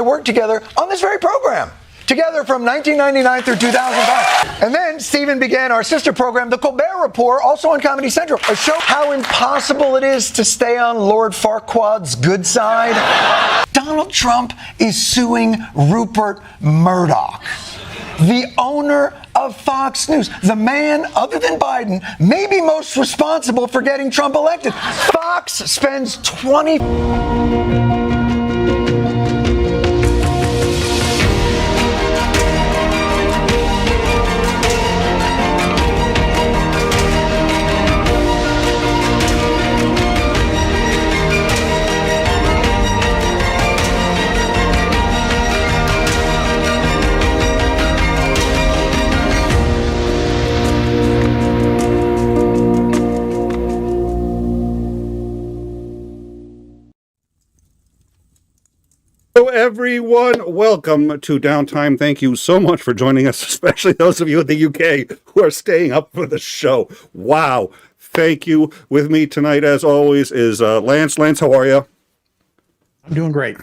worked together on this very program. Together from 1999 through 2005. And then Stephen began our sister program, The Colbert Report, also on Comedy Central, a show how impossible it is to stay on Lord Farquaad's good side. Donald Trump is suing Rupert Murdoch, the owner of Fox News, the man, other than Biden, maybe most responsible for getting Trump elected. Fox spends Hello, everyone. Welcome to Downtime. Thank you so much for joining us, especially those of you in the UK who are staying up for the show. Wow. Thank you. With me tonight, as always, is Lance. Lance, how are you? I'm doing great.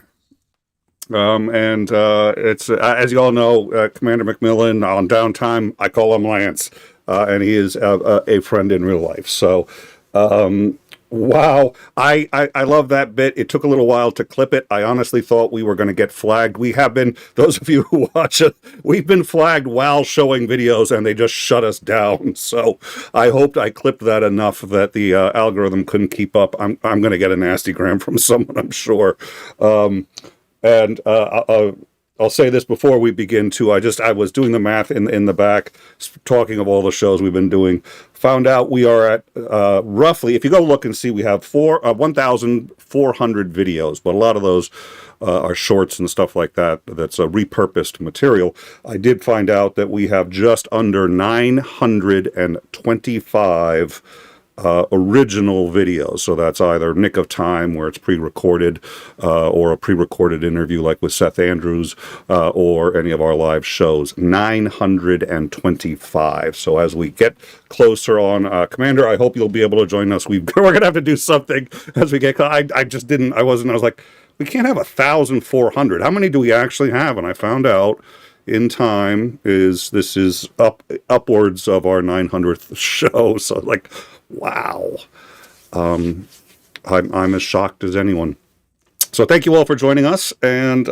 It's as you all know, Commander McMillan on Downtime. I call him Lance, and he is a friend in real life. So, wow. I love that bit. It took a little while to clip it. I honestly thought we were going to get flagged. We have been, those of you who watch it, we've been flagged while showing videos and they just shut us down. So I hoped I clipped that enough that the algorithm couldn't keep up. I'm going to get a nasty gram from someone, I'm sure. I'll say this before we begin too. I was doing the math in the back, talking of all the shows we've been doing. Found out we are at roughly, if you go look and see, we have 1,400 videos, but a lot of those are shorts and stuff like that. That's repurposed material. I did find out that we have just under 925 original videos. So that's either Nick of Time, where it's pre-recorded, or a pre-recorded interview like with Seth Andrews, or any of our live shows. 925. So as we get closer on, Commander, I hope you'll be able to join us. We're going to have to do something as we get, I was like, we can't have 1,400. How many do we actually have? And I found out in time this is upwards of our 900th show. So like, wow. I'm as shocked as anyone. So thank you all for joining us. And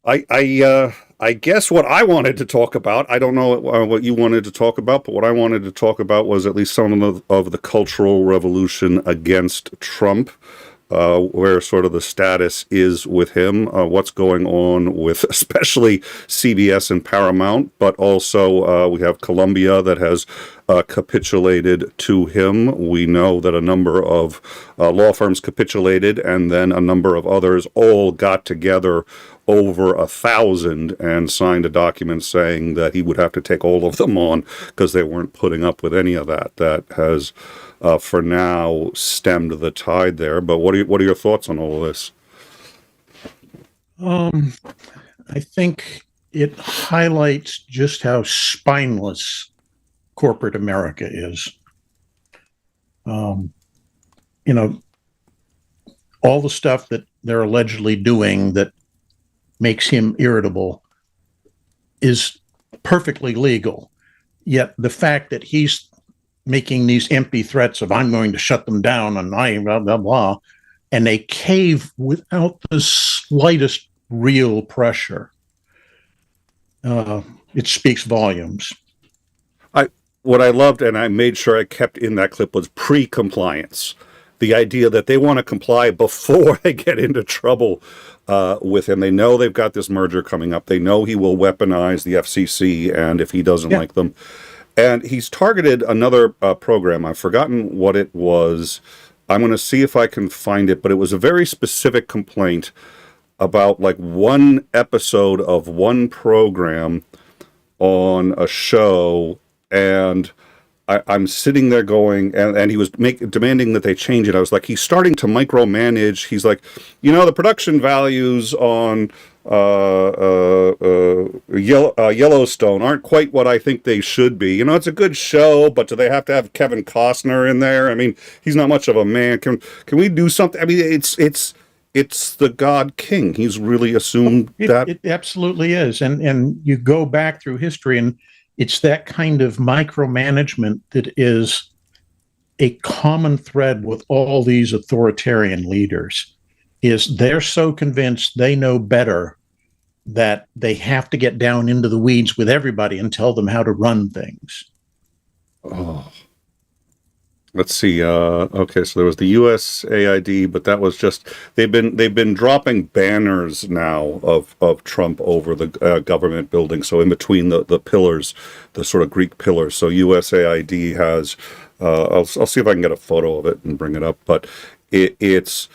I guess what I wanted to talk about, I don't know what you wanted to talk about, but what I wanted to talk about was at least some of the cultural revolution against Trump. Where sort of the status is with him, what's going on with especially CBS and Paramount, but also we have Columbia that has capitulated to him. We know that a number of law firms capitulated, and then a number of others all got together, over 1,000, and signed a document saying that he would have to take all of them on because they weren't putting up with any of that. That has for now stemmed the tide there. But what are your thoughts on all of this? I think it highlights just how spineless corporate America is. All the stuff that they're allegedly doing that makes him irritable is perfectly legal. Yet the fact that he's making these empty threats of I'm going to shut them down and I blah, blah, blah, and they cave without the slightest real pressure. It speaks volumes. What I loved, and I made sure I kept in that clip, was pre-compliance. The idea that they want to comply before they get into trouble with him. They know they've got this merger coming up. They know he will weaponize the FCC, and if he doesn't like them. And he's targeted another program. I've forgotten what it was. I'm going to see if I can find it, but it was a very specific complaint about like one episode of one program on a show, and I'm sitting there going, and he was demanding that they change it. I was like, he's starting to micromanage. He's like, the production values on Yellowstone aren't quite what I think they should be. It's a good show, but do they have to have Kevin Costner in there? I mean, he's not much of a man. Can we do something? I mean, it's it's the God King. He's really assumed that. It absolutely is. And you go back through history, and it's that kind of micromanagement that is a common thread with all these authoritarian leaders. Is they're so convinced they know better that they have to get down into the weeds with everybody and tell them how to run things. Oh. Let's see. Okay, so there was the USAID, but that was just they've been dropping banners now of Trump over the government building. So in between the pillars, the sort of Greek pillars. So USAID has. I'll see if I can get a photo of it and bring it up. But it's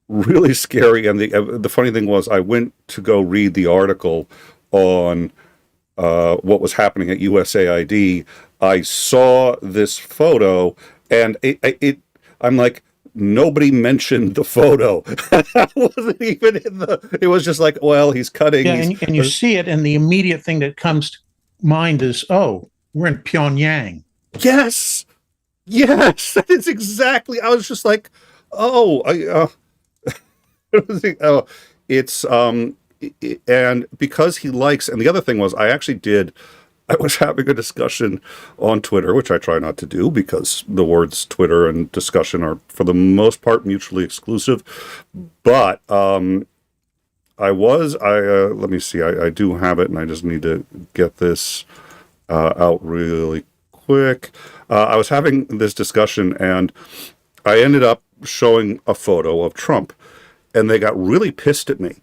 really scary. And the funny thing was, I went to go read the article on what was happening at USAID. I saw this photo, and I'm like, nobody mentioned the photo. I wasn't even in the. It was just like, well, he's cutting. Yeah, and you see it, and the immediate thing that comes to mind is, oh, we're in Pyongyang. Yes, that is exactly. I was just like, it's and because he likes, and the other thing was, I was having a discussion on Twitter, which I try not to do because the words Twitter and discussion are, for the most part, mutually exclusive. But let me see, I do have it, and I just need to get this out really quick. I was having this discussion, and I ended up showing a photo of Trump, and they got really pissed at me.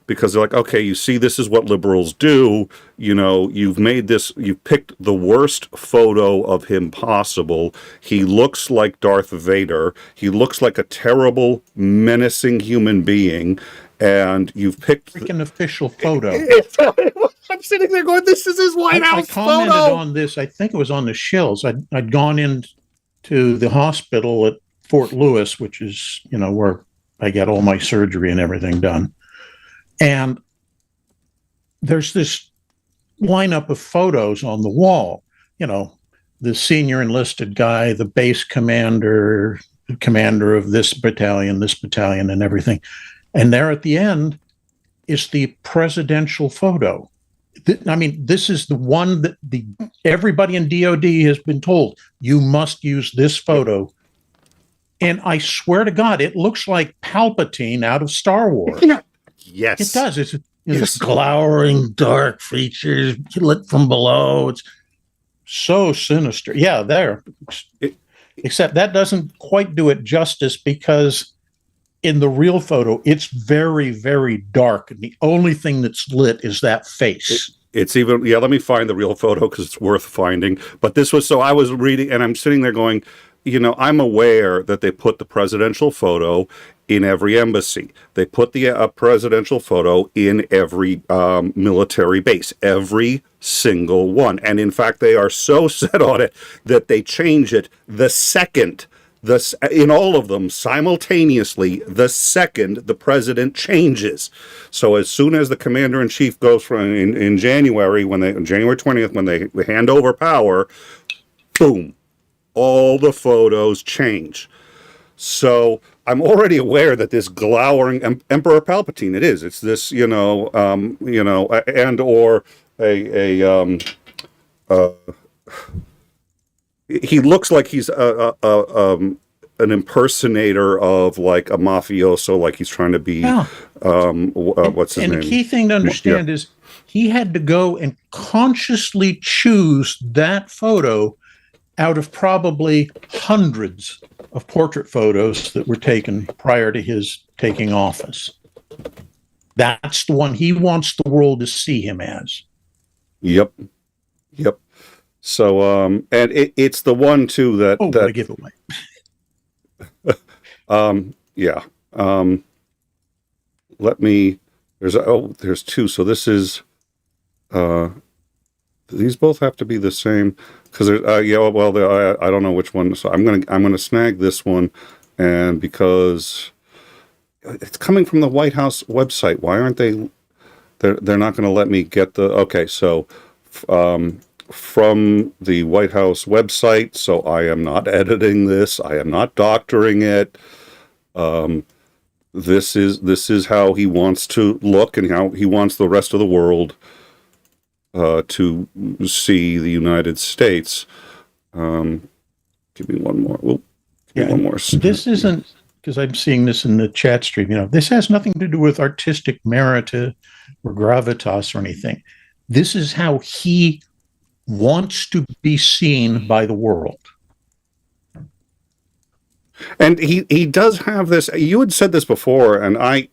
Because they're like, okay, you see, this is what liberals do. You know, you've picked the worst photo of him possible. He looks like Darth Vader. He looks like a terrible, menacing human being. And you've picked... Freaking official photo. I'm sitting there going, this is his White House photo. I commented on this, I think it was on the Shills. I'd gone into the hospital at Fort Lewis, which is, where I get all my surgery and everything done. And there's this lineup of photos on the wall, the senior enlisted guy, the base commander, the commander of this battalion, and everything. And there at the end is the presidential photo. This is the one that everybody in DOD has been told, you must use this photo. And I swear to God, it looks like Palpatine out of Star Wars. Yeah. Yes, it does. It's glowering, dark features lit from below. It's so sinister. Yeah, there. Except that doesn't quite do it justice, because in the real photo, it's very, very dark, and the only thing that's lit is that face. It's even, let me find the real photo because it's worth finding. But this was, so I was reading, and I'm sitting there going, I'm aware that they put the presidential photo in every embassy. They put the presidential photo in every military base, every single one. And in fact, they are so set on it that they change it the second, in all of them simultaneously, the second the president changes. So as soon as the commander-in-chief goes from in January, January 20th, when they hand over power, boom, all the photos change. So I'm already aware that this glowering Emperor Palpatine, it's this, and or he looks like he's an impersonator of like a mafioso, like he's trying to be, what's his name? And the key thing to understand is he had to go and consciously choose that photo out of probably hundreds of portrait photos that were taken prior to his taking office. That's the one he wants the world to see him as. Yep. So, and it's the one too that... what a giveaway. There's two. So this is, these both have to be the same. Because I don't know which one. So I'm gonna snag this one, and because it's coming from the White House website, why aren't they? They're not going to let me get the. Okay, so from the White House website. So I am not editing this. I am not doctoring it. this is how he wants to look, and how he wants the rest of the world to see the United States. Give me one more. Well, give me one more. This isn't, because I'm seeing this in the chat stream. This has nothing to do with artistic merit or gravitas or anything. This is how he wants to be seen by the world. And he does have this. You had said this before, and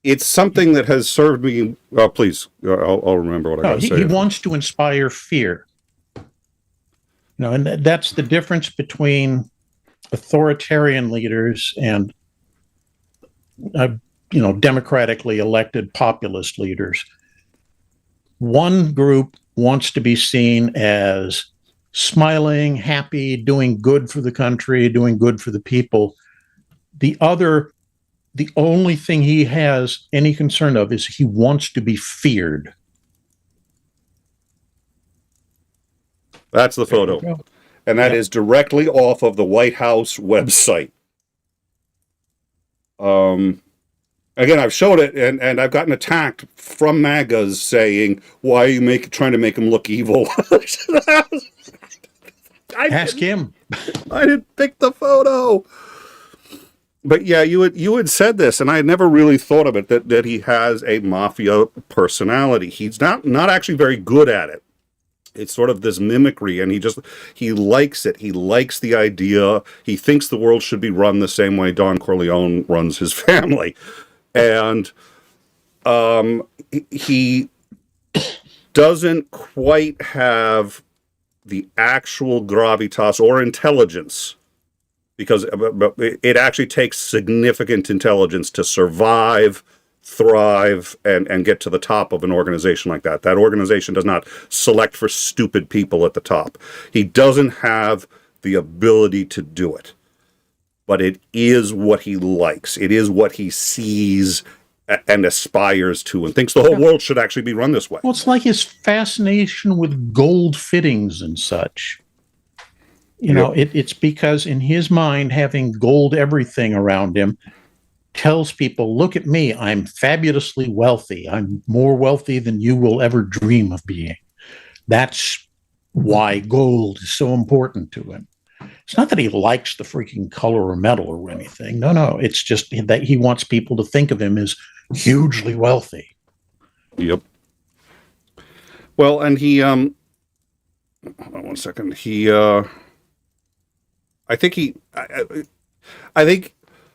it's something that has served me. Please, I'll remember what I got to say. He wants to inspire fear. And that's the difference between authoritarian leaders and, democratically elected populist leaders. One group wants to be seen as smiling, happy, doing good for the country, doing good for the people. The other, the only thing he has any concern of is he wants to be feared. That's the photo. And that is directly off of the White House website. Again, I've showed it, and I've gotten attacked from MAGAs saying, why are you trying to make him look evil? Ask him. I didn't pick the photo. But yeah, you had said this, and I had never really thought of it, that he has a mafia personality. He's not actually very good at it. It's sort of this mimicry, and he likes it. He likes the idea. He thinks the world should be run the same way Don Corleone runs his family. And he doesn't quite have the actual gravitas or intelligence, because it actually takes significant intelligence to survive, thrive, and get to the top of an organization like that. That organization does not select for stupid people at the top. He doesn't have the ability to do it. But it is what he likes. It is what he sees and aspires to, and thinks the whole world should actually be run this way. Well, it's like his fascination with gold fittings and such. It's because in his mind, having gold everything around him tells people, look at me, I'm fabulously wealthy. I'm more wealthy than you will ever dream of being. That's why gold is so important to him. It's not that he likes the freaking color or metal or anything. No. It's just that he wants people to think of him as hugely wealthy. Yep. Well, and he, hold on one second. I think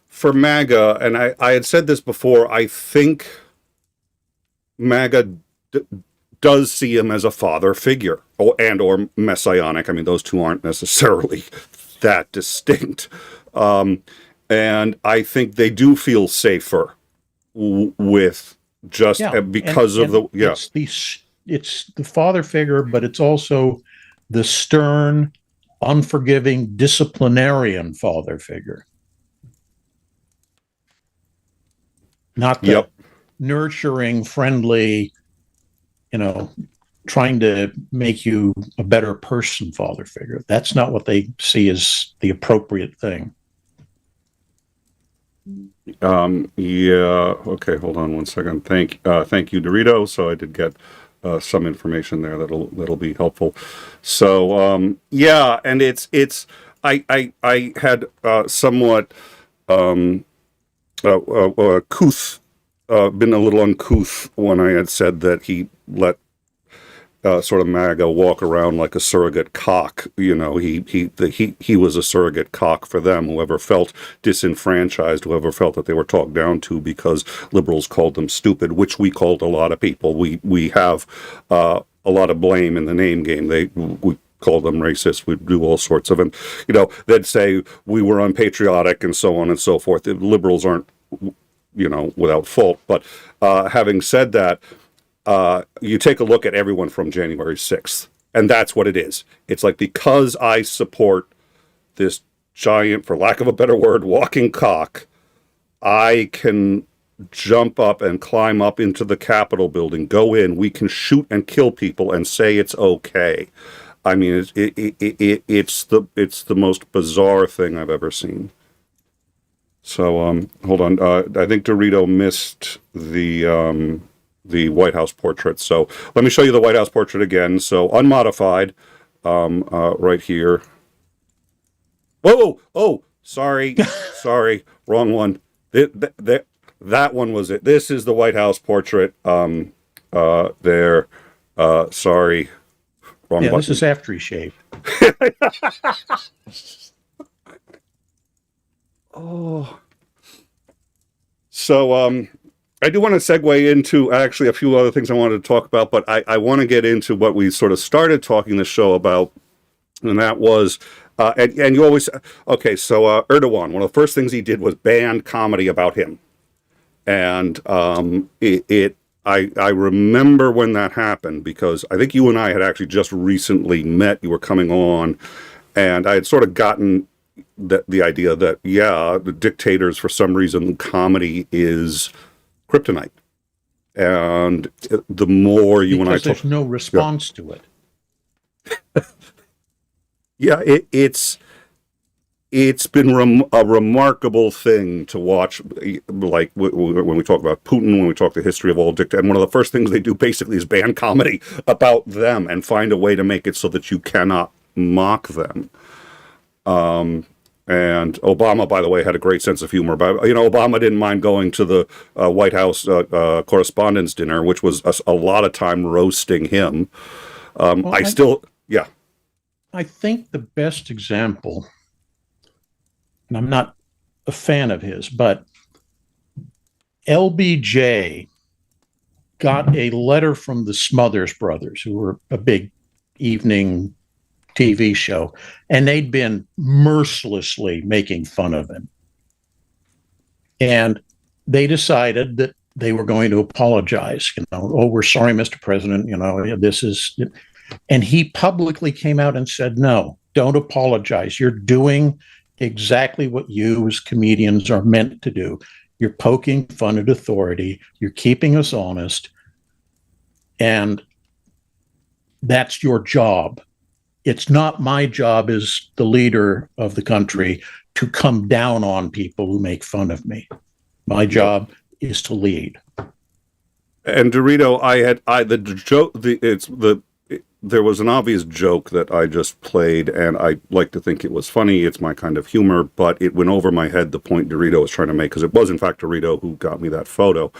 for MAGA, and I had said this before, I think MAGA does see him as a father figure, or messianic. I mean, those two aren't necessarily that distinct. And I think they do feel safer with just because of the. It's the father figure, but it's also the stern, unforgiving disciplinarian father figure. Not the nurturing, friendly, trying to make you a better person father figure. That's not what they see as the appropriate thing. Okay, hold on one second. Thank you, Dorito. So I did get some information there that'll be helpful. So and it's I had somewhat couth, been a little uncouth when I had said that he let sort of MAGA walk around like a surrogate cock. He was a surrogate cock for them. Whoever felt disenfranchised, whoever felt that they were talked down to because liberals called them stupid, which we called a lot of people. We have a lot of blame in the name game. We call them racist. We do all sorts of, and they'd say we were unpatriotic and so on and so forth. The liberals aren't without fault. But having said that, you take a look at everyone from January 6th, and that's what it is. It's like, because I support this giant, for lack of a better word, walking cock, I can jump up and climb up into the Capitol building, go in, we can shoot and kill people and say it's okay. I mean, it's the most bizarre thing I've ever seen. So hold on. I think Dorito missed the White House portrait. So let me show you the White House portrait again. So unmodified, right here. Whoa! Oh, sorry, sorry, wrong one. That one was it. This is the White House portrait. There. Sorry, wrong button. This is after he shaved. Oh. So, I do want to segue into actually a few other things I wanted to talk about, but I want to get into what we sort of started talking the show about, and that was, and you always, okay, so Erdogan, one of the first things he did was ban comedy about him. And I remember when that happened, because I think you and I had actually just recently met. You were coming on, and I had sort of gotten the idea that, yeah, the dictators, for some reason, comedy is kryptonite. And the more you and I talk, there's no response to it. Yeah, it's been a remarkable thing to watch, like when we talk about Putin, when we talk the history of all dictators, and one of the first things they do basically is ban comedy about them and find a way to make it so that you cannot mock them. And Obama, by the way, had a great sense of humor. But, Obama didn't mind going to the White House Correspondents' Dinner, which was a lot of time roasting him. I think the best example, and I'm not a fan of his, but LBJ got a letter from the Smothers Brothers, who were a big evening TV show, and they'd been mercilessly making fun of him. And they decided that they were going to apologize. Oh, we're sorry, Mr. President. This is, and he publicly came out and said, no, don't apologize. You're doing exactly what you as comedians are meant to do. You're poking fun at authority. You're keeping us honest. And that's your job. It's not my job as the leader of the country to come down on people who make fun of me. My job is to lead. And Dorito, there was an obvious joke that I just played, and I like to think it was funny. It's my kind of humor, but it went over my head, the point Dorito was trying to make, because it was, in fact, Dorito who got me that photo,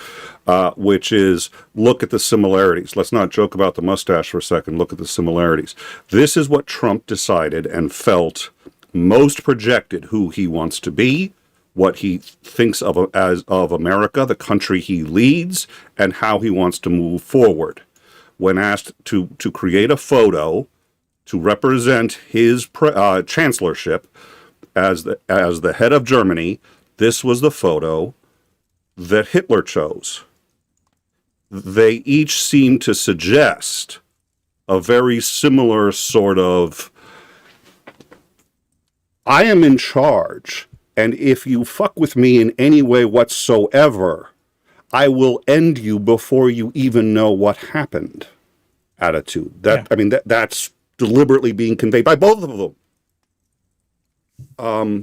which is, look at the similarities. Let's not joke about the mustache for a second. Look at the similarities. This is what Trump decided and felt most projected who he wants to be, what he thinks of America, the country he leads, and how he wants to move forward. When asked to create a photo to represent his chancellorship as the head of Germany, this was the photo that Hitler chose. They each seem to suggest a very similar sort of, I am in charge, and if you fuck with me in any way whatsoever, I will end you before you even know what happened attitude. That's deliberately being conveyed by both of them. I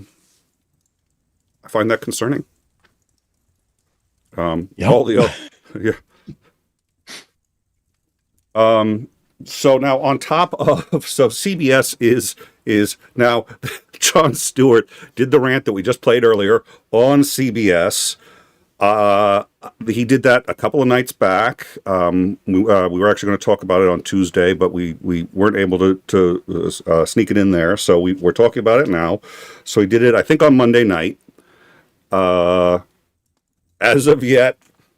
find that concerning. All the other, yeah. So now on top of, CBS is now, Jon Stewart did the rant that we just played earlier on CBS. He did that a couple of nights back. We were actually going to talk about it on Tuesday, but we weren't able to sneak it in there. So we're talking about it now. So he did it, I think, on Monday night. As of yet,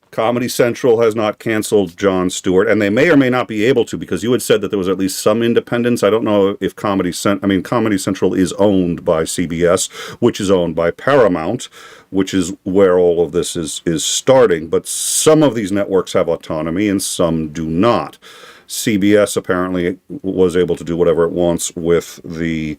Comedy Central has not canceled Jon Stewart, and they may or may not be able to, because you had said that there was at least some independence. I don't know if Comedy Central is owned by CBS, which is owned by Paramount, which is where all of this is starting. But some of these networks have autonomy and some do not. CBS apparently was able to do whatever it wants with the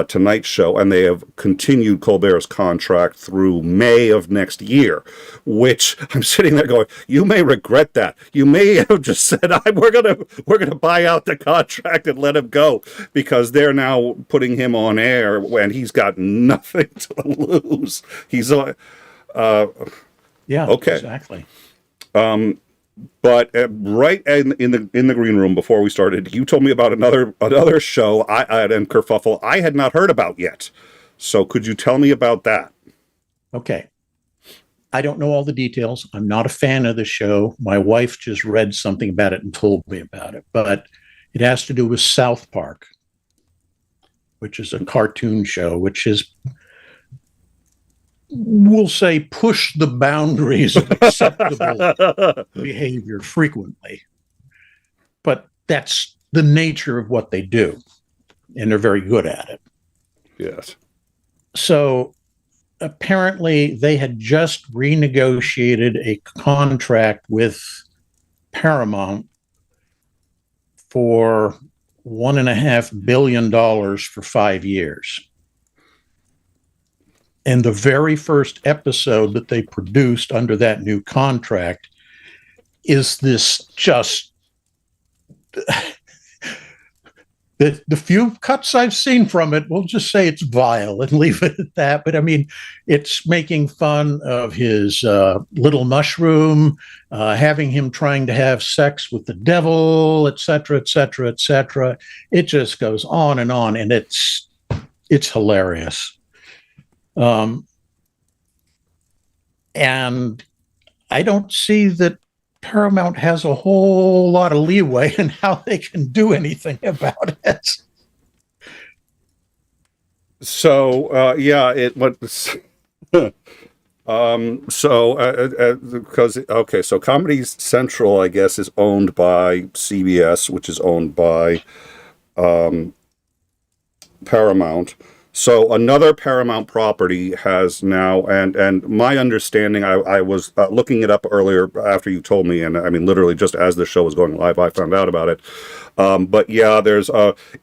Tonight Show, and they have continued Colbert's contract through May of next year, which I'm sitting there going, you may regret that. You may have just said, we're gonna buy out the contract and let him go, because they're now putting him on air when he's got nothing to lose. He's yeah, okay, exactly. But right in the green room before we started, you told me about another show and kerfuffle I had not heard about yet. So could you tell me about that? Okay. I don't know all the details. I'm not a fan of the show. My wife just read something about it and told me about it. But it has to do with South Park, which is a cartoon show, which is, we'll say, push the boundaries of acceptable behavior frequently. But that's the nature of what they do, and they're very good at it. Yes. So apparently they had just renegotiated a contract with Paramount for $1.5 billion for 5 years. And the very first episode that they produced under that new contract is this just the few cuts I've seen from it, we'll just say it's vile and leave it at that. But I mean, it's making fun of his little mushroom, having him trying to have sex with the devil, et cetera, et cetera, et cetera. It just goes on, and it's hilarious. And I don't see that Paramount has a whole lot of leeway in how they can do anything about it. So yeah, it was. Because okay, so Comedy Central, I guess, is owned by CBS, which is owned by Paramount. So another Paramount property has now, and my understanding, I was looking it up earlier after you told me, and I mean, literally just as the show was going live, I found out about it. But yeah, there's,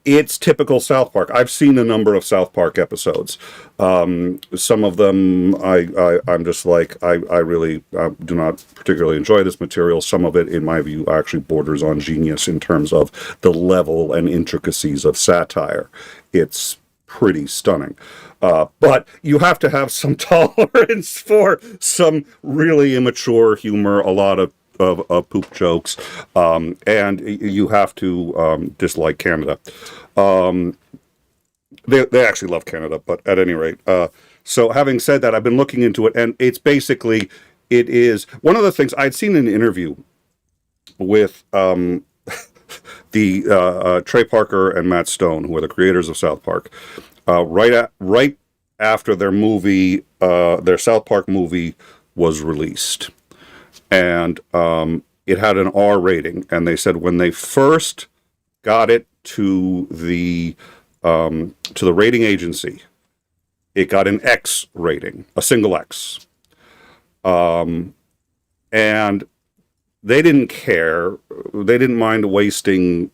it's typical South Park. I've seen a number of South Park episodes. Some of them, I'm just like, I really do not particularly enjoy this material. Some of it, in my view, actually borders on genius in terms of the level and intricacies of satire. It's pretty stunning. But you have to have some tolerance for some really immature humor, a lot of poop jokes, and you have to dislike Canada. They actually love Canada, but at any rate. So having said that, I've been looking into it, and it's basically, it is one of the things I'd seen in an interview with the Trey Parker and Matt Stone, who are the creators of South Park, right after their movie, their South Park movie was released, and it had an R rating, and they said when they first got it to the rating agency, it got an X rating, a single X, and they didn't care. They didn't mind wasting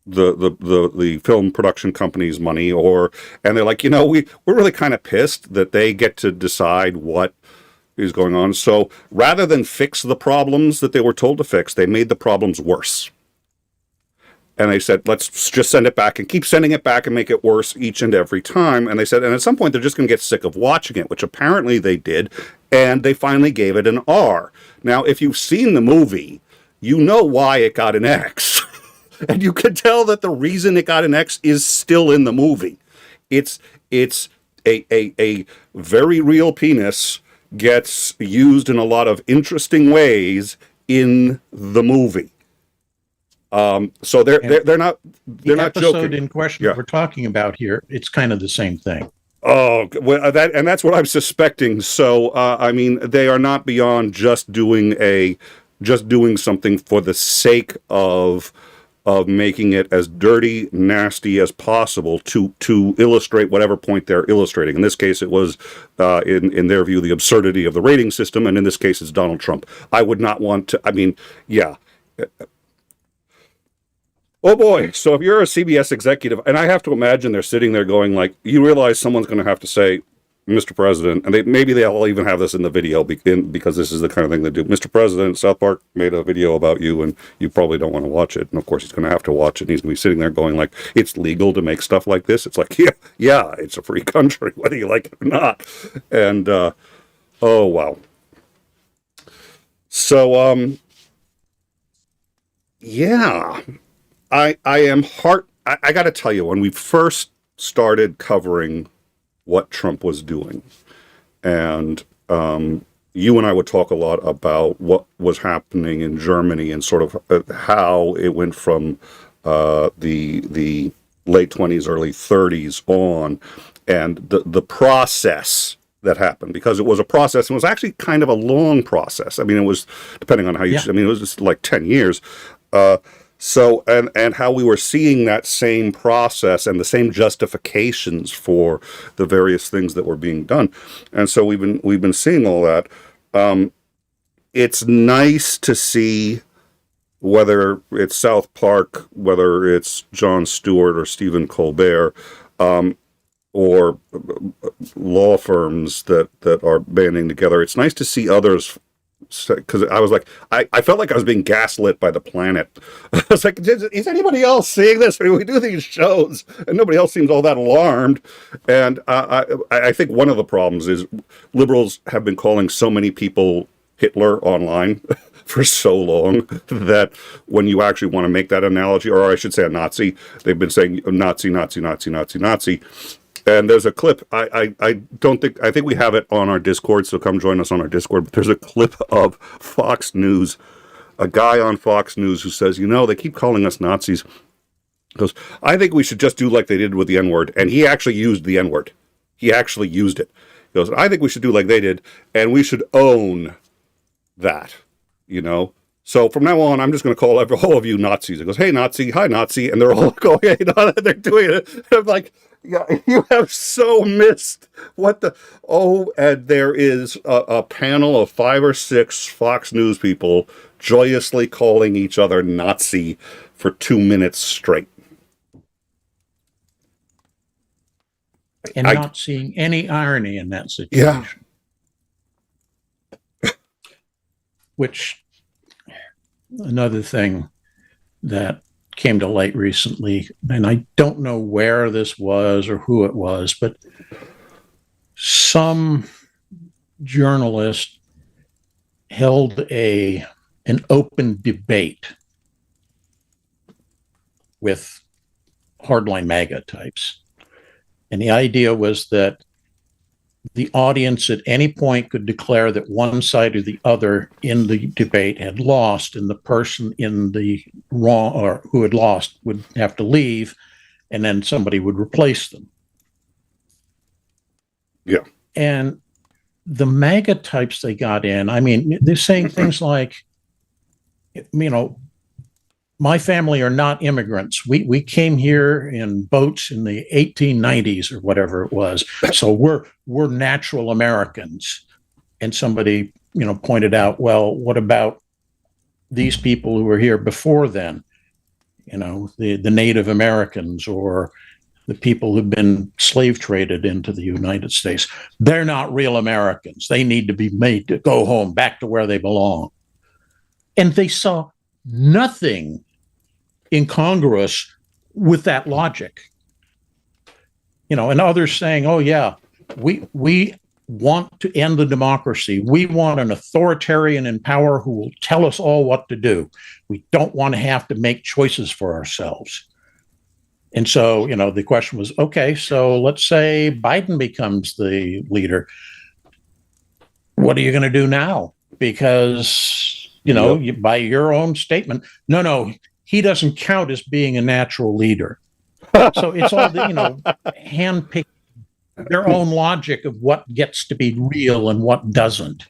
the film production company's money, and they're like, we're really kind of pissed that they get to decide what is going on. So rather than fix the problems that they were told to fix, they made the problems worse. And they said, let's just send it back and keep sending it back and make it worse each and every time. And they said, and at some point they're just going to get sick of watching it, which apparently they did. And they finally gave it an R. Now, if you've seen the movie, you know why it got an X. And you can tell that the reason it got an X is still in the movie. It's a very real penis gets used in a lot of interesting ways in the movie. So they're not episode joking. In question Yeah. we're talking about here, it's kind of the same thing. Oh, well, that's what I'm suspecting. So I mean, they are not beyond just doing something for the sake of making it as dirty, nasty as possible to illustrate whatever point they're illustrating. In this case, it was, in their view, the absurdity of the rating system, and in this case, it's Donald Trump. I would not want to, I mean, yeah. Oh boy. So if you're a CBS executive, and I have to imagine they're sitting there going like, you realize someone's going to have to say, Mr. President, and maybe they'll even have this in the video because this is the kind of thing they do. Mr. President, South Park made a video about you, and you probably don't want to watch it. And of course, he's going to have to watch it. And he's going to be sitting there going like, it's legal to make stuff like this. It's like, yeah, it's a free country, whether you like it or not. And oh wow. So yeah. I am I got to tell you, when we first started covering what Trump was doing, and you and I would talk a lot about what was happening in Germany and sort of how it went from the late 20s, early 30s on, and the process that happened, because it was a process, and it was actually kind of a long process. I mean, it was, depending on how you, I mean, it was just like 10 years. So, and how we were seeing that same process and the same justifications for the various things that were being done. And so we've been seeing all that. It's nice to see, whether it's South Park, whether it's Jon Stewart or Stephen Colbert, or law firms that are banding together. It's nice to see others, because I was like, I felt like I was being gaslit by the planet. I was like, is anybody else seeing this? I mean, we do these shows and nobody else seems all that alarmed. And I think one of the problems is liberals have been calling so many people Hitler online for so long that when you actually want to make that analogy, or I should say a Nazi, they've been saying Nazi, Nazi, Nazi, Nazi, Nazi. And there's a clip, I think we have it on our Discord, so come join us on our Discord, but there's a clip of Fox News, a guy on Fox News who says, they keep calling us Nazis. He goes, I think we should just do like they did with the N-word. And he actually used the N-word. He actually used it. He goes, I think we should do like they did, and we should own that, So from now on, I'm just going to call all of you Nazis. He goes, hey, Nazi, hi, Nazi. And they're all going, hey, they're doing it. And I'm like, yeah, you have so missed what the... Oh, and there is a panel of 5 or 6 Fox News people joyously calling each other Nazi for 2 minutes straight. And not seeing any irony in that situation. Yeah. Which, another thing that came to light recently, and I don't know where this was or who it was, but some journalist held an open debate with hardline MAGA types. And the idea was that the audience at any point could declare that one side or the other in the debate had lost, and the person in the wrong, or who had lost, would have to leave, and then somebody would replace them. Yeah. And the MAGA types they got in, I mean, they're saying things like, my family are not immigrants. We came here in boats in the 1890s or whatever it was. So we're natural Americans. And somebody, pointed out, well, what about these people who were here before then? The Native Americans or the people who've been slave traded into the United States. They're not real Americans. They need to be made to go home, back to where they belong. And they saw nothing incongruous with that logic. And others saying, oh yeah, we want to end the democracy. We want an authoritarian in power who will tell us all what to do. We don't want to have to make choices for ourselves. And so, the question was, okay, so let's say Biden becomes the leader. What are you going to do now? Because, by your own statement, no, he doesn't count as being a natural leader. So it's all, handpicked their own logic of what gets to be real and what doesn't,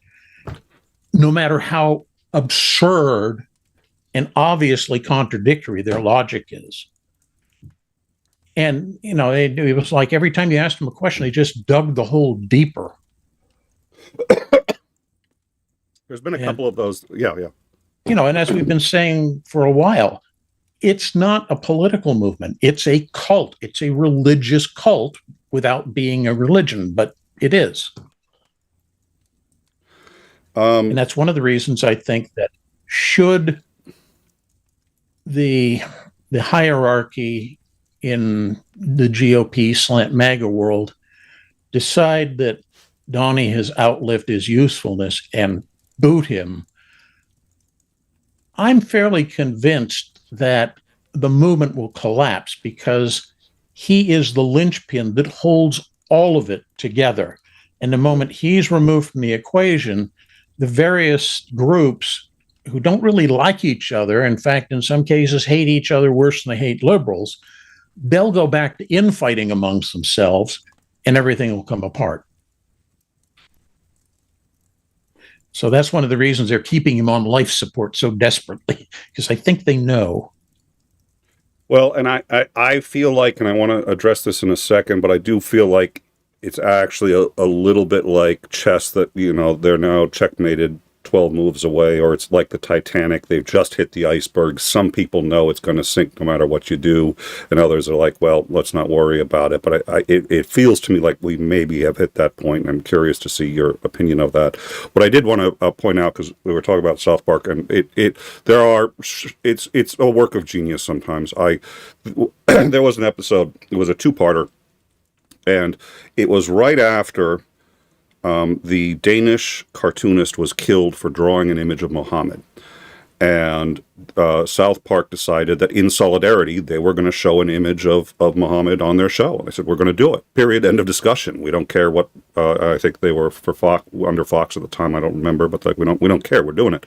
no matter how absurd and obviously contradictory their logic is. And, it was like every time you asked them a question, they just dug the hole deeper. There's been a couple of those. Yeah. And as we've been saying for a while, It's not a political movement. It's a cult. It's a religious cult without being a religion, but it is. And that's one of the reasons I think that should the hierarchy in the GOP slant MAGA world decide that Donnie has outlived his usefulness and boot him, I'm fairly convinced that the movement will collapse because he is the linchpin that holds all of it together. And the moment he's removed from the equation, the various groups who don't really like each other, in fact, in some cases hate each other worse than they hate liberals, they'll go back to infighting amongst themselves and everything will come apart. So that's one of the reasons they're keeping him on life support so desperately, because I think they know. Well, and I feel like, and I want to address this in a second, but I do feel like it's actually a little bit like chess that, they're now checkmated 12 moves away, or it's like the Titanic. They've just hit the iceberg. Some people know it's going to sink no matter what you do, and others are like, well, let's not worry about it. But it feels to me like we maybe have hit that point, and I'm curious to see your opinion of that. What I did want to point out, because we were talking about South Park, and it's a work of genius sometimes. There was an episode, it was a two-parter, and it was right after the Danish cartoonist was killed for drawing an image of Muhammad. And South Park decided that in solidarity, they were going to show an image of Muhammad on their show. And I said, we're going to do it. Period. End of discussion. We don't care what, I think they were for Fox, under Fox at the time. I don't remember, but like, we don't care. We're doing it.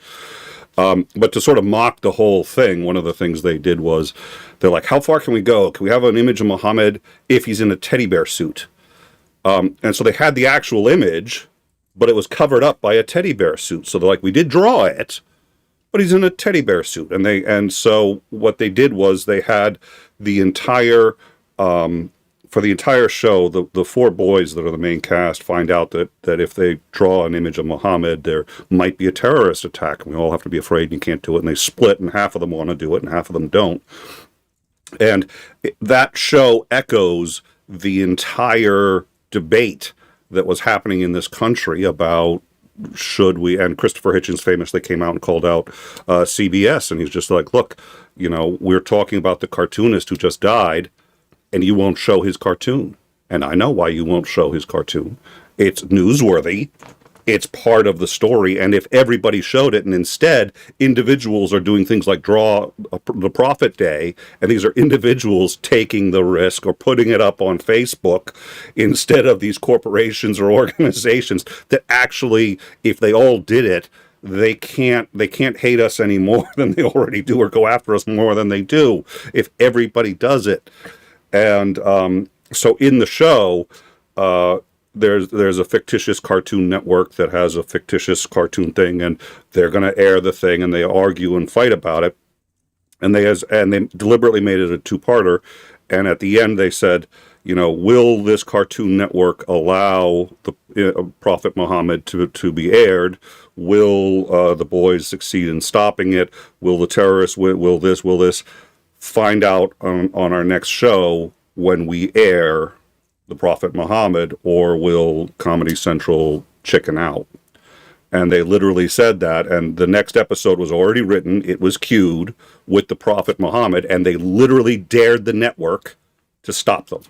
But to sort of mock the whole thing, one of the things they did was, they're like, how far can we go? Can we have an image of Muhammad if he's in a teddy bear suit? And so they had the actual image, but it was covered up by a teddy bear suit. So they're like, we did draw it, but he's in a teddy bear suit. And so what they did was they had the entire, for the entire show, the four boys that are the main cast find out that if they draw an image of Muhammad, there might be a terrorist attack. And we all have to be afraid and you can't do it. And they split, and half of them want to do it and half of them don't. And that show echoes the entire debate that was happening in this country about should we, and Christopher Hitchens famously came out and called out CBS, and he's just like, look, we're talking about the cartoonist who just died, and you won't show his cartoon. And I know why you won't show his cartoon. It's newsworthy. It's part of the story, and if everybody showed it, and instead individuals are doing things like draw the Prophet Day, and these are individuals taking the risk or putting it up on Facebook instead of these corporations or organizations that actually, if they all did it, they can't hate us any more than they already do, or go after us more than they do if everybody does it. And so in the show, there's a fictitious cartoon network that has a fictitious cartoon thing, and they're going to air the thing, and they argue and fight about it. And they deliberately made it a two-parter. And at the end, they said, will this cartoon network allow the Prophet Muhammad to be aired? Will the boys succeed in stopping it? Will the terrorists, will this? Find out on our next show when we air the Prophet Muhammad, or will Comedy Central chicken out? And they literally said that, and the next episode was already written. It was queued with the Prophet Muhammad, and they literally dared the network to stop them.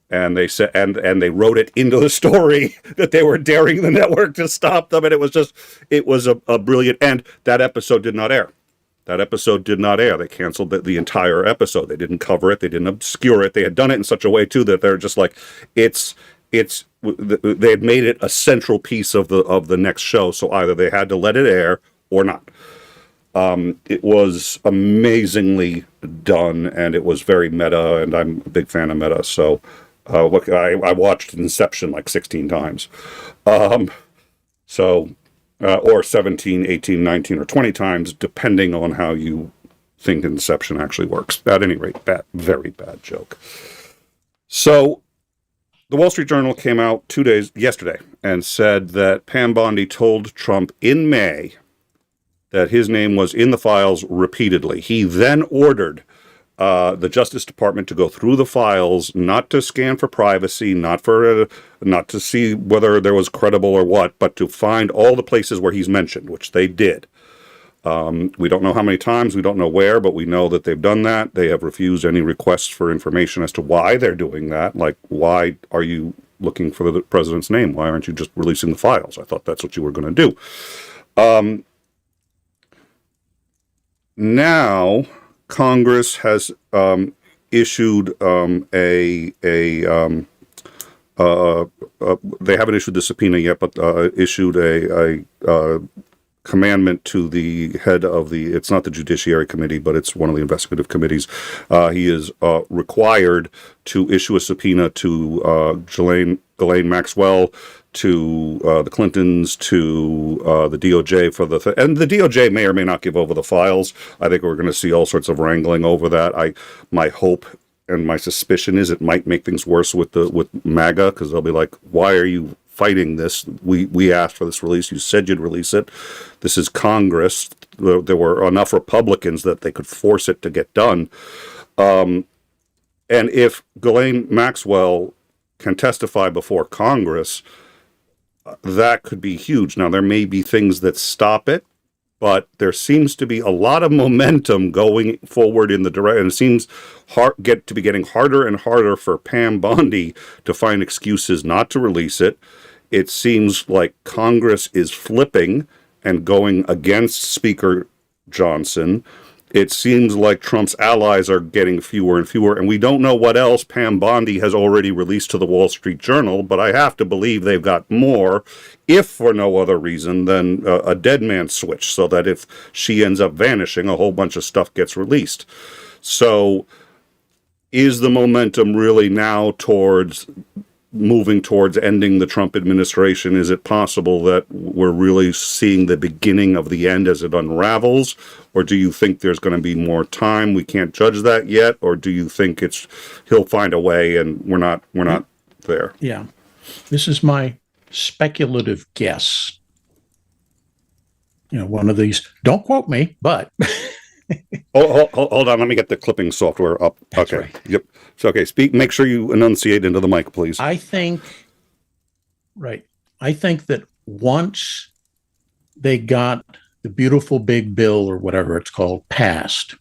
And they said, and they wrote it into the story that they were daring the network to stop them, and it was a brilliant. And that episode did not air. They canceled the entire episode. They didn't cover it. They didn't obscure it. They had done it in such a way too that they're just like, they had made it a central piece of the next show. So either they had to let it air or not. It was amazingly done, and it was very meta, and I'm a big fan of meta. So I watched Inception like 16 times. Or 17, 18, 19, or 20 times, depending on how you think Inception actually works. At any rate, very bad joke. So the Wall Street Journal came out yesterday, and said that Pam Bondi told Trump in May that his name was in the files repeatedly. He then ordered the Justice Department to go through the files, not to scan for privacy, not to see whether there was credible or what, but to find all the places where he's mentioned, which they did. We don't know how many times, we don't know where, but we know that they've done that. They have refused any requests for information as to why they're doing that. Like, why are you looking for the president's name? Why aren't you just releasing the files? I thought that's what you were going to do. Now, Congress has issued they haven't issued the subpoena yet, but issued a commandment to the head of it's not the Judiciary Committee, but it's one of the investigative committees. He is required to issue a subpoena to Ghislaine Maxwell, to the Clintons, to the DOJ and the DOJ may or may not give over the files. I think we're going to see all sorts of wrangling over that. My hope and my suspicion is it might make things worse with MAGA, because they'll be like, why are you fighting this? We asked for this release. You said you'd release it. This is Congress. There were enough Republicans that they could force it to get done. And if Ghislaine Maxwell can testify before Congress, that could be huge. Now, there may be things that stop it, but there seems to be a lot of momentum going forward in the direction. It seems to be getting harder and harder for Pam Bondi to find excuses not to release it. It seems like Congress is flipping and going against Speaker Johnson. It seems like Trump's allies are getting fewer and fewer, and we don't know what else Pam Bondi has already released to the Wall Street Journal, but I have to believe they've got more, if for no other reason than a dead man switch, so that if she ends up vanishing, a whole bunch of stuff gets released. So is the momentum really now moving towards ending the Trump administration? Is it possible that we're really seeing the beginning of the end as it unravels? Or do you think there's going to be more time? We can't judge that yet. Or do you think he'll find a way and we're not there? Yeah. This is my speculative guess. One of these, don't quote me, but hold on. Let me get the clipping software up. That's okay. Right. Yep. So, okay. Make sure you enunciate into the mic, please. I think that once they got the beautiful big bill or whatever it's called passed,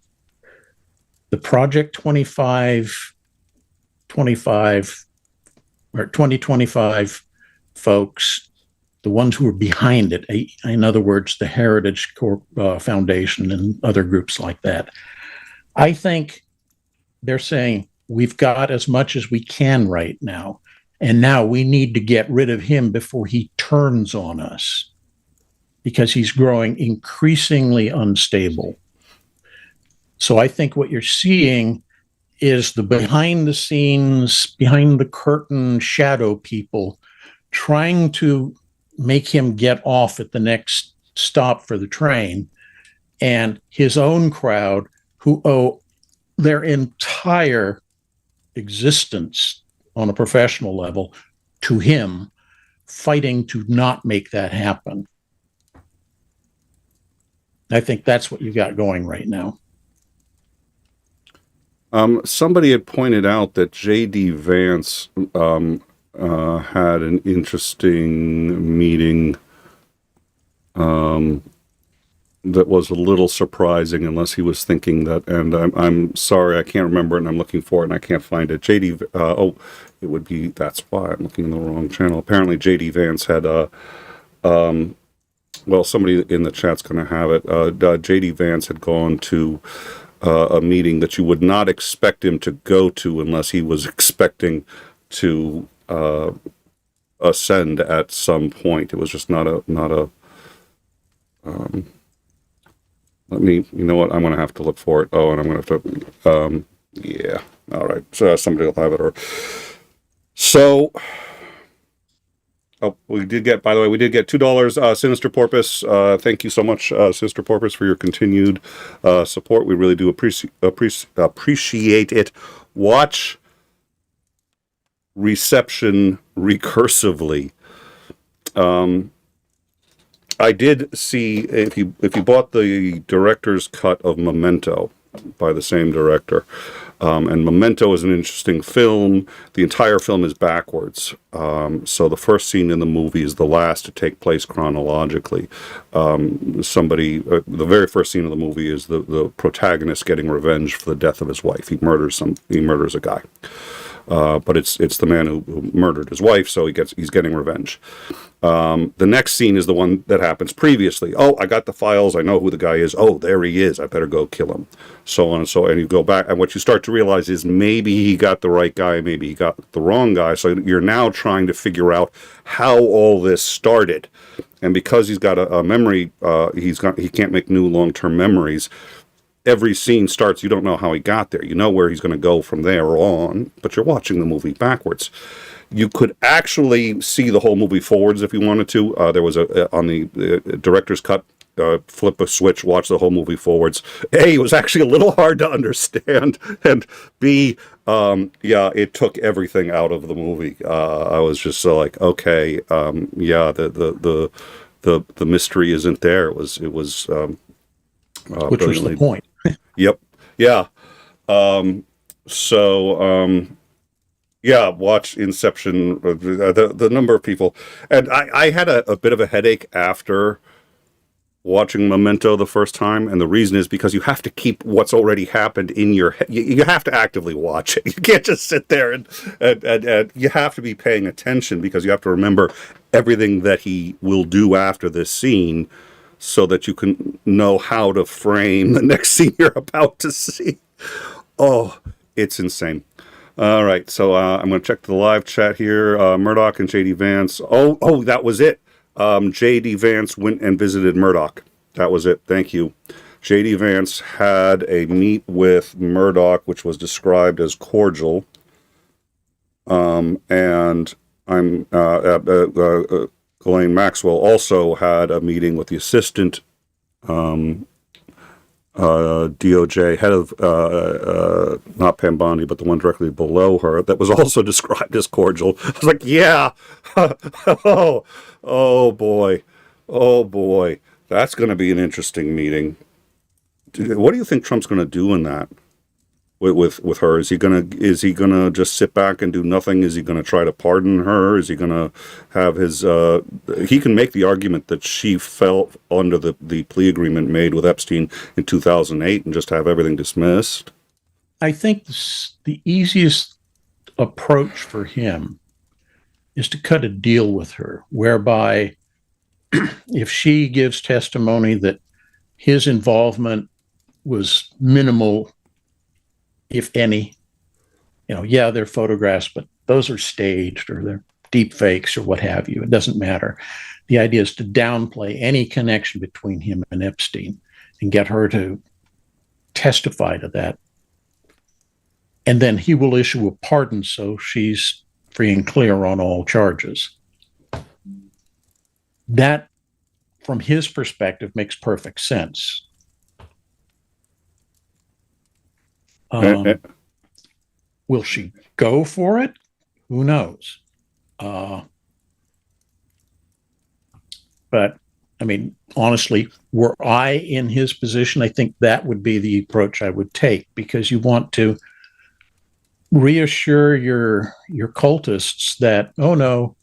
the Project 2025 or 2025 folks, the ones who are behind it, in other words, the Heritage Foundation and other groups like that, I think they're saying, we've got as much as we can right now, and now we need to get rid of him before he turns on us, because he's growing increasingly unstable. So I think what you're seeing is the behind the scenes, behind the curtain shadow people trying to make him get off at the next stop for the train, and his own crowd who owe their entire existence on a professional level to him, fighting to not make that happen. I think that's what you've got going right now. Somebody had pointed out that J.D. Vance had an interesting meeting that was a little surprising, unless he was thinking that, and I'm sorry, I can't remember it, and I'm looking for it, and I can't find it. It would be, that's why I'm looking in the wrong channel. Apparently J.D. Vance had well, somebody in the chat's going to have it. J.D. Vance had gone to a meeting that you would not expect him to go to unless he was expecting to ascend at some point. It was just not a let me, you know what, I'm going to have to look for it. Oh, and I'm going to have to, yeah, all right. So somebody will have it. So, we did get $2, Sinister Porpoise. Thank you so much, Sinister Porpoise, for your continued support. We really do appreciate it. Watch Reception recursively. I did see, if you bought the director's cut of Memento, by the same director. And Memento is an interesting film. The entire film is backwards. So the first scene in the movie is the last to take place chronologically. The very first scene of the movie is the protagonist getting revenge for the death of his wife. He murders a guy. But it's the man who murdered his wife, so he's getting revenge. The next scene is the one that happens previously. Oh, I got the files. I know who the guy is. Oh, there he is. I better go kill him. So on and so on. And you go back, and what you start to realize is maybe he got the right guy, maybe he got the wrong guy. So you're now trying to figure out how all this started. And because he's got a memory, he can't make new long-term memories. Every scene starts, you don't know how he got there. You know where he's going to go from there on, but you're watching the movie backwards. You could actually see the whole movie forwards if you wanted to. There was on the director's cut, flip a switch, watch the whole movie forwards. A, it was actually a little hard to understand, and B, it took everything out of the movie. I was just like, okay, the mystery isn't there. It was which was the point. Yep. Yeah. Watch Inception. The number of people, and I had a bit of a headache after watching Memento the first time, and the reason is because you have to keep what's already happened in your head. You have to actively watch it. You can't just sit there and you have to be paying attention, because you have to remember everything that he will do after this scene, so that you can know how to frame the next scene you're about to see. Oh, it's insane. All right, so I'm going to check the live chat here. Murdoch and J.D. Vance. Oh, that was it. J.D. Vance went and visited Murdoch. That was it. Thank you. J.D. Vance had a meet with Murdoch, which was described as cordial. And I'm... Ghislaine Maxwell also had a meeting with the assistant DOJ head of, not Pam Bondi, but the one directly below her, that was also described as cordial. I was like, yeah, oh boy, that's going to be an interesting meeting. What do you think Trump's going to do in that? With her, is he gonna just sit back and do nothing? Is he gonna try to pardon her? Is he gonna have his? He can make the argument that she fell under the plea agreement made with Epstein in 2008 and just have everything dismissed. I think the easiest approach for him is to cut a deal with her, whereby if she gives testimony that his involvement was minimal, if any, they're photographs, but those are staged or they're deep fakes or what have you. It doesn't matter. The idea is to downplay any connection between him and Epstein and get her to testify to that. And then he will issue a pardon, so she's free and clear on all charges. That, from his perspective, makes perfect sense. Will she go for it? Who knows? But I mean, honestly, were I in his position, I think that would be the approach I would take, because you want to reassure your cultists that, oh no,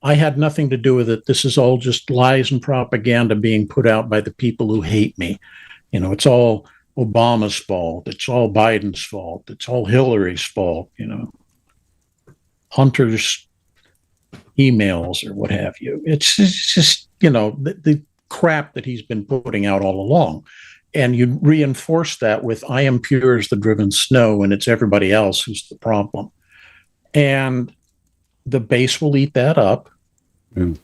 I had nothing to do with it. This is all just lies and propaganda being put out by the people who hate me. It's all Obama's fault. It's all Biden's fault. It's all Hillary's fault. Hunter's emails or what have you. It's just, the crap that he's been putting out all along. And you reinforce that with, I am pure as the driven snow, and it's everybody else who's the problem. And the base will eat that up. Mm.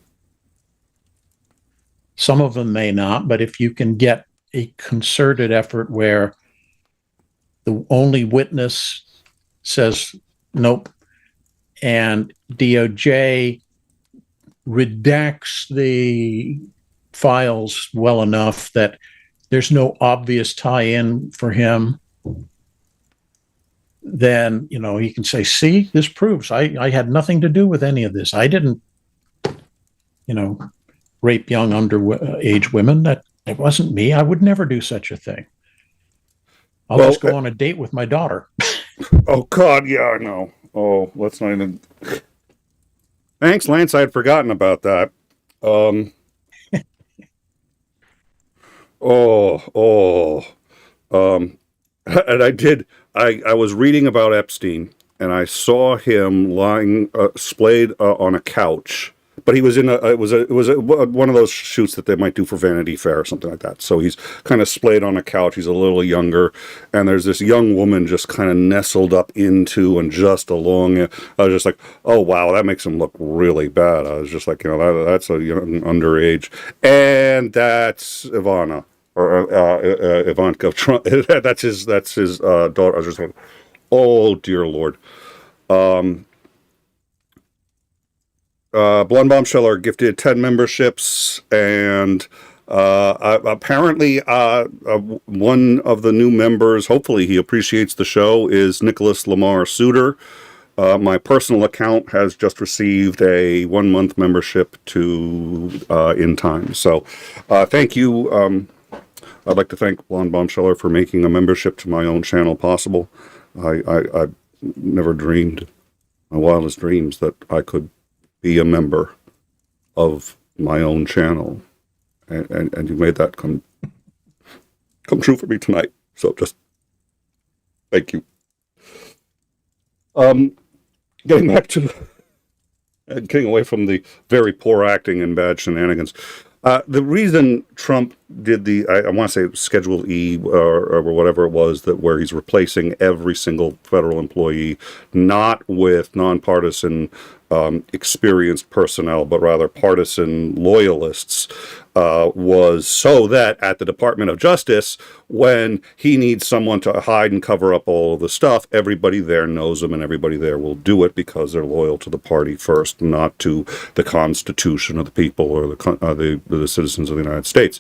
Some of them may not, but if you can get a concerted effort where the only witness says nope, and DOJ redacts the files well enough that there's no obvious tie-in for him, then he can say, see, this proves I had nothing to do with any of this. I didn't rape young underage women. That it wasn't me. I would never do such a thing. I'll just go on a date with my daughter. Oh, God, yeah, I know. Oh, let's not even... Thanks, Lance. I had forgotten about that. And I was reading about Epstein, and I saw him lying, splayed on a couch. But he was in it was one of those shoots that they might do for Vanity Fair or something like that. So he's kind of splayed on a couch. He's a little younger, and there's this young woman just kind of nestled up into and just along it. I was just like, oh wow, that makes him look really bad. I was just like, that's a young underage, and that's Ivana or Ivanka Trump. that's his daughter. I was just like, oh dear Lord. Blonde Bombshell are gifted 10 memberships, and apparently one of the new members, hopefully he appreciates the show, is Nicholas Lamar Suter. My personal account has just received a 1-month membership to In Time. So thank you. I'd like to thank Blonde Bombsheller for making a membership to my own channel possible. I never dreamed, my wildest dreams, that I could be a member of my own channel, and you made that come true for me tonight. So just thank you. Getting back to getting away from the very poor acting and bad shenanigans. The reason Trump did I want to say Schedule E or whatever it was, that where he's replacing every single federal employee, not with nonpartisan experienced personnel, but rather partisan loyalists, was so that at the Department of Justice, when he needs someone to hide and cover up all of the stuff, everybody there knows him and everybody there will do it because they're loyal to the party first, not to the Constitution of the people or the citizens of the United States.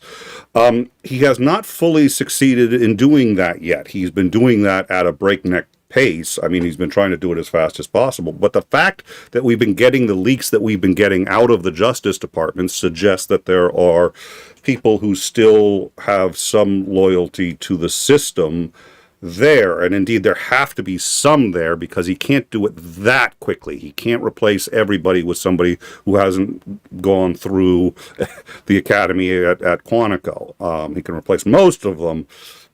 He has not fully succeeded in doing that yet. He's been doing that at a breakneck pace. I mean, he's been trying to do it as fast as possible. But the fact that we've been getting the leaks that we've been getting out of the Justice Department suggests that there are people who still have some loyalty to the system there. And indeed, there have to be some there, because he can't do it that quickly. He can't replace everybody with somebody who hasn't gone through the academy at Quantico. He can replace most of them,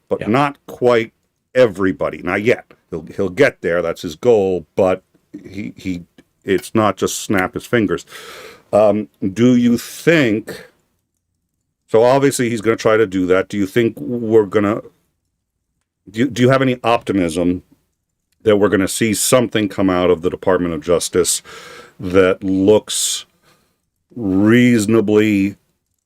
but not quite everybody. Not yet. He'll get there. That's his goal. But it's not just snap his fingers. Do you think? So obviously he's going to try to do that. Do you think we're going to? Do you have any optimism that we're going to see something come out of the Department of Justice that looks reasonably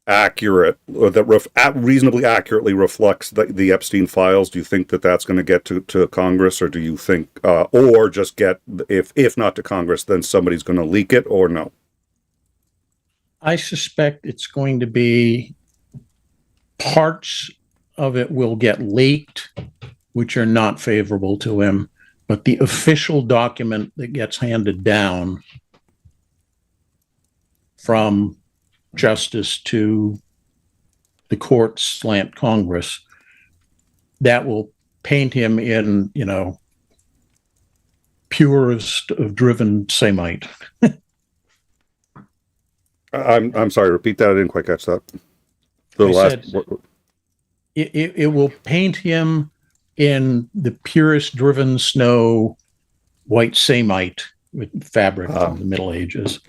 accurate, or that reasonably accurately reflects the Epstein files? Do you think that that's going to get to Congress, or do you think, or just get, if not to Congress, then somebody's going to leak it, or no? I suspect it's going to be parts of it will get leaked, which are not favorable to him, but the official document that gets handed down from Justice to the courts / Congress, that will paint him in, purest of driven Semite. I'm sorry, repeat that. I didn't quite catch that. It will paint him in the purest driven snow white Semite with fabric from the Middle Ages.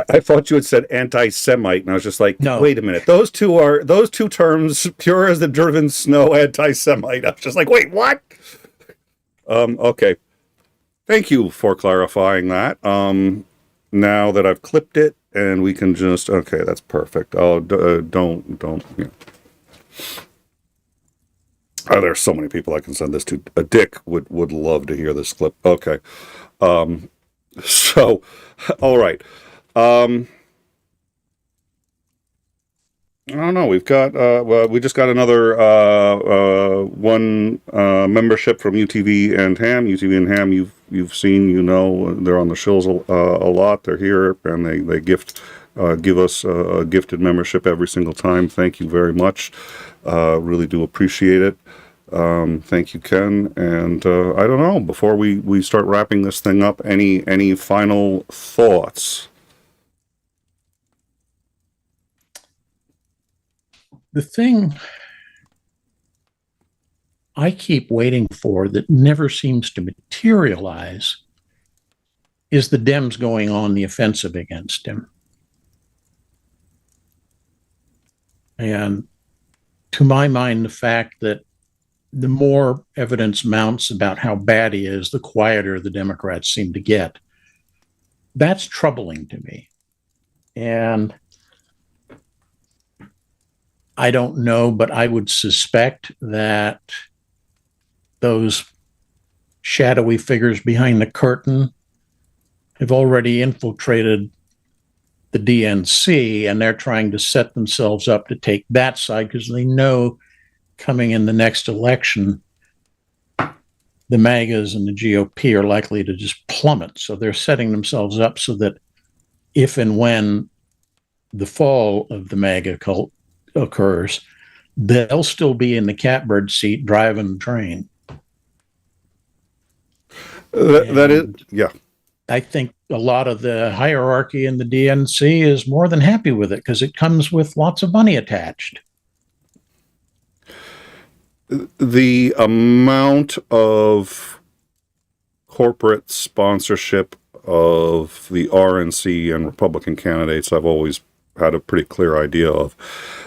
I thought you had said anti-Semite, and I was just like, no. Wait a minute. Those two terms, pure as the driven snow, anti-Semite. I was just like, wait, what? Okay. Thank you for clarifying that. Now that I've clipped it, and we can just, okay, that's perfect. Oh, don't. Oh, there's so many people I can send this to. Dick would love to hear this clip. Okay. So, all right. I don't know. We've got we just got another one membership from UTV and Ham. UTV and Ham, you've seen, they're on the shills a lot. They're here, and they give us a gifted membership every single time. Thank you very much. Really do appreciate it. Thank you, Ken. And I don't know, before we start wrapping this thing up, any final thoughts? The thing I keep waiting for that never seems to materialize is the Dems going on the offensive against him. And to my mind, the fact that the more evidence mounts about how bad he is, the quieter the Democrats seem to get. That's troubling to me. And I don't know, but I would suspect that those shadowy figures behind the curtain have already infiltrated the DNC, and they're trying to set themselves up to take that side because they know coming in the next election, the MAGAs and the GOP are likely to just plummet. So they're setting themselves up so that if and when the fall of the MAGA cult occurs, they'll still be in the catbird seat driving the train. That is, yeah. I think a lot of the hierarchy in the DNC is more than happy with it because it comes with lots of money attached. The amount of corporate sponsorship of the RNC and Republican candidates, I've always had a pretty clear idea of.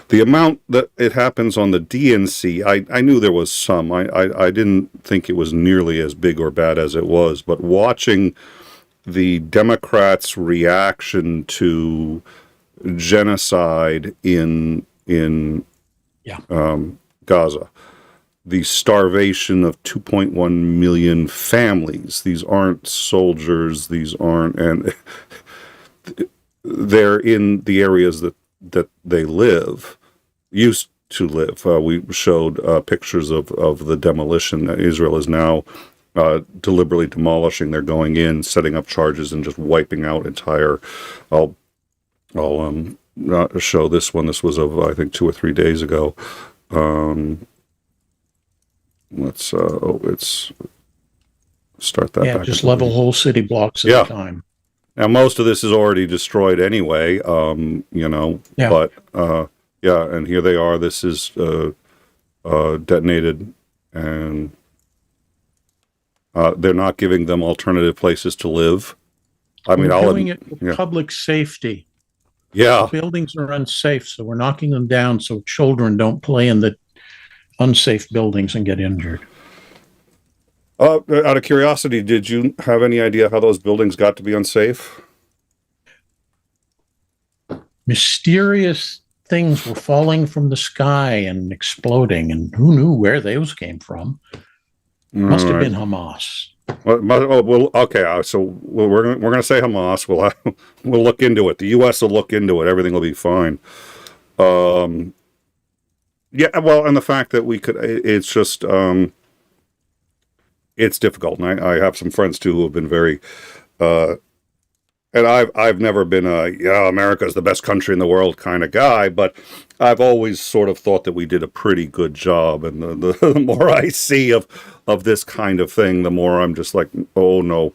The amount that it happens on the DNC, I knew there was some. I didn't think it was nearly as big or bad as it was, but watching the Democrats' reaction to genocide in Gaza, the starvation of 2.1 million families. These aren't soldiers. These aren't, and they're in the areas that they used to live. We showed pictures of the demolition that Israel is now deliberately demolishing. They're going in, setting up charges, and just wiping out entire. I'll show this one. This was of, I think, 2 or 3 days ago. Let's start that. Yeah, back just level whole city blocks at a time. Now, most of this is already destroyed anyway, but and here they are. This is detonated, and they're not giving them alternative places to live. We're doing it for public safety. Yeah. The buildings are unsafe, so we're knocking them down so children don't play in the unsafe buildings and get injured. Out of curiosity, did you have any idea how those buildings got to be unsafe? Mysterious things were falling from the sky and exploding, and who knew where those came from? Must have been Hamas. Well, okay. So we're gonna say Hamas. We'll look into it. The U.S. will look into it. Everything will be fine. Yeah. Well, and the fact that we could, it's just. It's difficult, and I have some friends too who have been very, and I've never been America's the best country in the world kind of guy, but I've always sort of thought that we did a pretty good job, and the more I see of this kind of thing, the more I'm just like, oh no,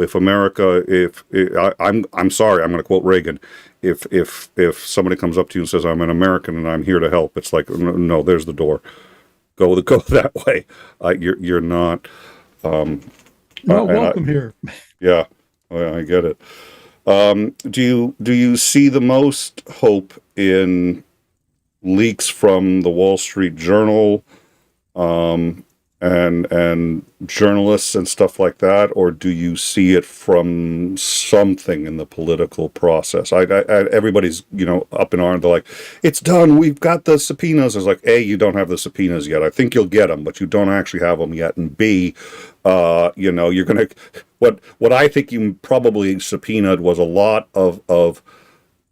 if America, I'm sorry, I'm going to quote Reagan, if somebody comes up to you and says I'm an American and I'm here to help, it's like no, there's the door. Go that way. You're not. Welcome here. Yeah, I get it. Do you see the most hope in leaks from the Wall Street Journal, and journalists and stuff like that, or do you see it from something in the political process? Everybody's up in arms. They're like, it's done. We've got the subpoenas. It's like, A, you don't have the subpoenas yet. I think you'll get them, but you don't actually have them yet. And B, you're gonna what I think you probably subpoenaed was a lot of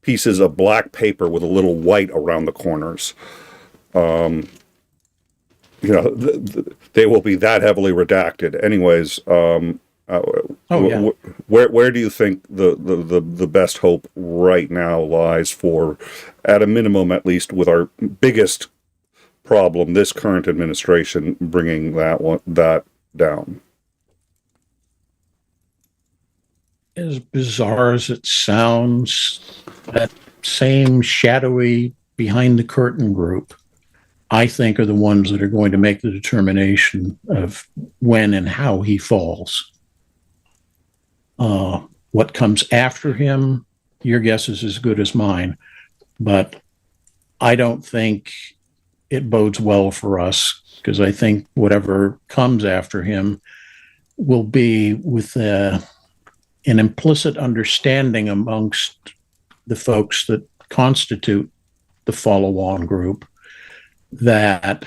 pieces of black paper with a little white around the corners. They will be that heavily redacted. Anyways, where do you think the best hope right now lies for, at a minimum, at least with our biggest problem, this current administration bringing that down? As bizarre as it sounds, that same shadowy behind the curtain group, I think, are the ones that are going to make the determination of when and how he falls. What comes after him, your guess is as good as mine, but I don't think it bodes well for us, because I think whatever comes after him will be with an implicit understanding amongst the folks that constitute the follow-on group that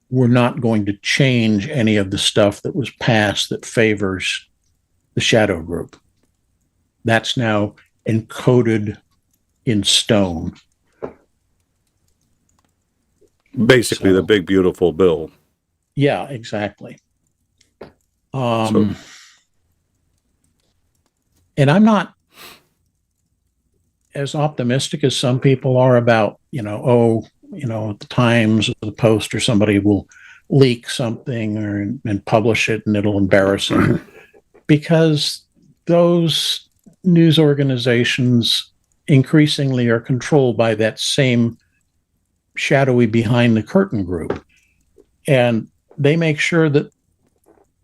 we're not going to change any of the stuff that was passed that favors the shadow group. That's now encoded in stone. Basically, the big, beautiful bill. Yeah, exactly. So- And I'm not as optimistic as some people are about, the Times or the Post or somebody will leak something and publish it and it'll embarrass them. Because those news organizations increasingly are controlled by that same shadowy behind the curtain group. And they make sure that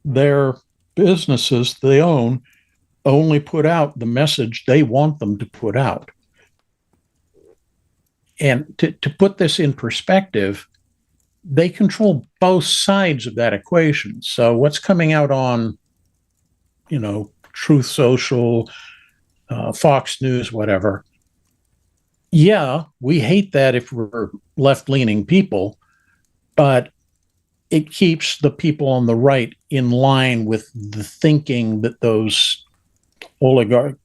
their businesses they own only put out the message they want them to put out. And to put this in perspective, they control both sides of that equation. So what's coming out on, Truth Social, Fox News, whatever. Yeah, we hate that if we're left-leaning people, but it keeps the people on the right in line with the thinking that those oligarch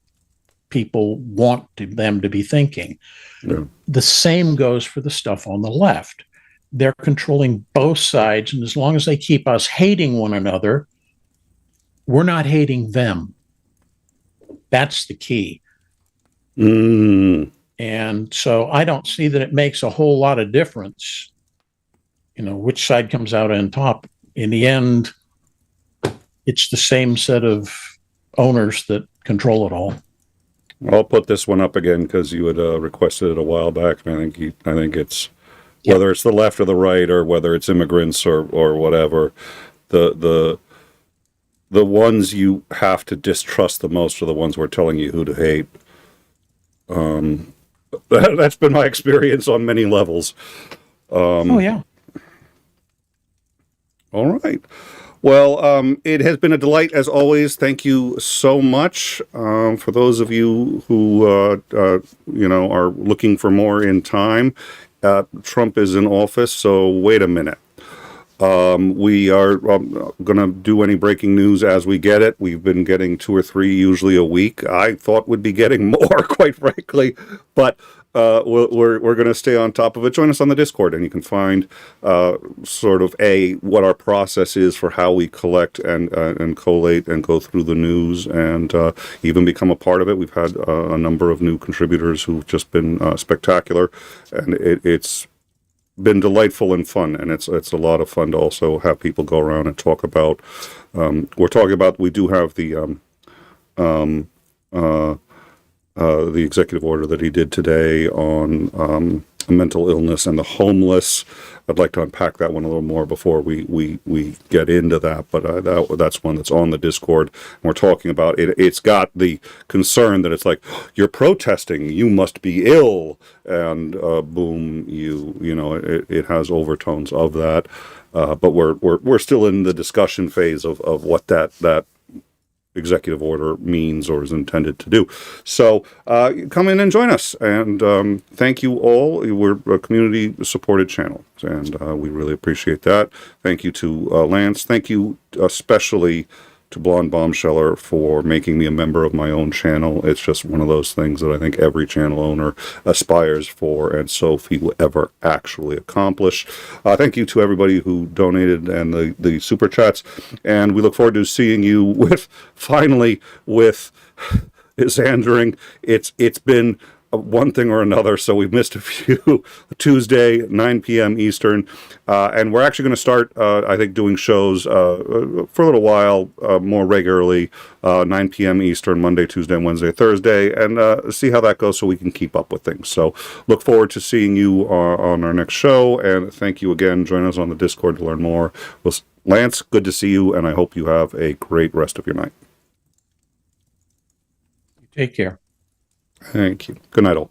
people want them to be thinking. Yeah. The same goes for the stuff on the left. They're controlling both sides, and as long as they keep us hating one another, we're not hating them. That's the key. And so I don't see that it makes a whole lot of difference, which side comes out on top. In the end, it's the same set of owners that control it all. I'll put this one up again because you had requested it a while back. And I think it's whether it's the left or the right, or whether it's immigrants or whatever, the ones you have to distrust the most are the ones who are telling you who to hate. That's been my experience on many levels. Oh yeah. All right. Well, it has been a delight as always. Thank you so much. For those of you who are looking for more in time, Trump is in office. So wait a minute. We are going to do any breaking news as we get it. We've been getting 2 or 3 usually a week. I thought we'd be getting more, quite frankly, but we're going to stay on top of it. Join us on the Discord, and you can find sort of what our process is for how we collect and collate and go through the news, and even become a part of it. We've had a number of new contributors who've just been spectacular, and it's been delightful and fun, and it's a lot of fun to also have people go around and talk about. We do have the executive order that he did today on mental illness and the homeless. I'd like to unpack that one a little more before we get into that, but that's one that's on the Discord. And we're talking about it. It's got the concern that it's like, you're protesting, you must be ill, and boom, it has overtones of that. But we're still in the discussion phase of what that executive order means or is intended to do. So come in and join us, and thank you all. We're a community supported channel, and we really appreciate that. Thank you to Lance. Thank you especially to Blonde Bombsheller for making me a member of my own channel. It's just one of those things that I think every channel owner aspires for, and so few will ever actually accomplish. Thank you to everybody who donated and the super chats, and we look forward to seeing you finally with Xandering. It's been one thing or another, so we've missed a few. Tuesday, 9 p.m. Eastern, and we're actually going to start, I think, doing shows for a little while more regularly, 9 p.m. Eastern, Monday, Tuesday, Wednesday, Thursday, and see how that goes so we can keep up with things. So look forward to seeing you on our next show, and thank you again. Join us on the Discord to learn more. Lance, good to see you, and I hope you have a great rest of your night. Take care. Thank you. Good night, all.